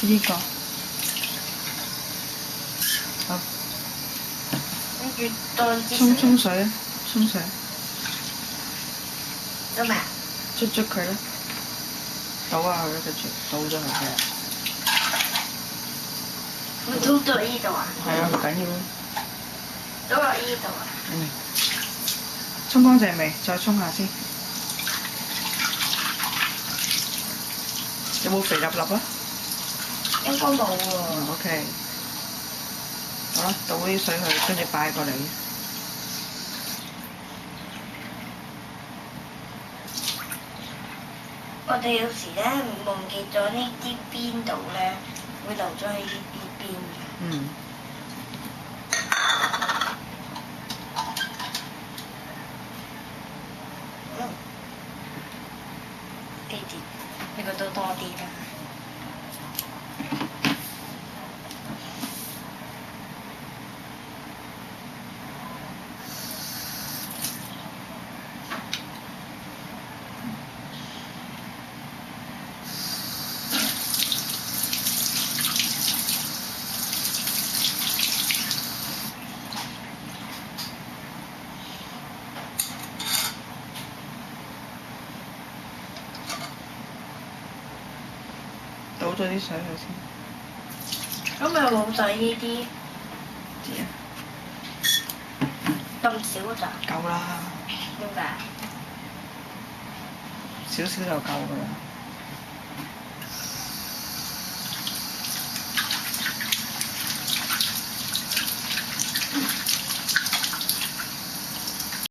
呢個。好。跟住當支沖水啊！沖水。做咩啊？捽佢啦，倒下去啦，跟住倒咗佢係啊。會倒到呢度啊？係啊，唔緊要啦。倒落呢度啊？嗯。沖乾淨未？再沖下先。有冇肥粒粒啊？應該冇喎。OK。好啦，倒啲水去，跟住擺過嚟。我哋有時咧忘記咗呢啲邊度咧，會留咗喺呢啲邊嘅。嗯。呢啲呢個都多啲㗎。倒咗啲水去先。咁咪冇晒呢啲？知啊。咁少咋？夠啦。點解？少少就夠㗎啦。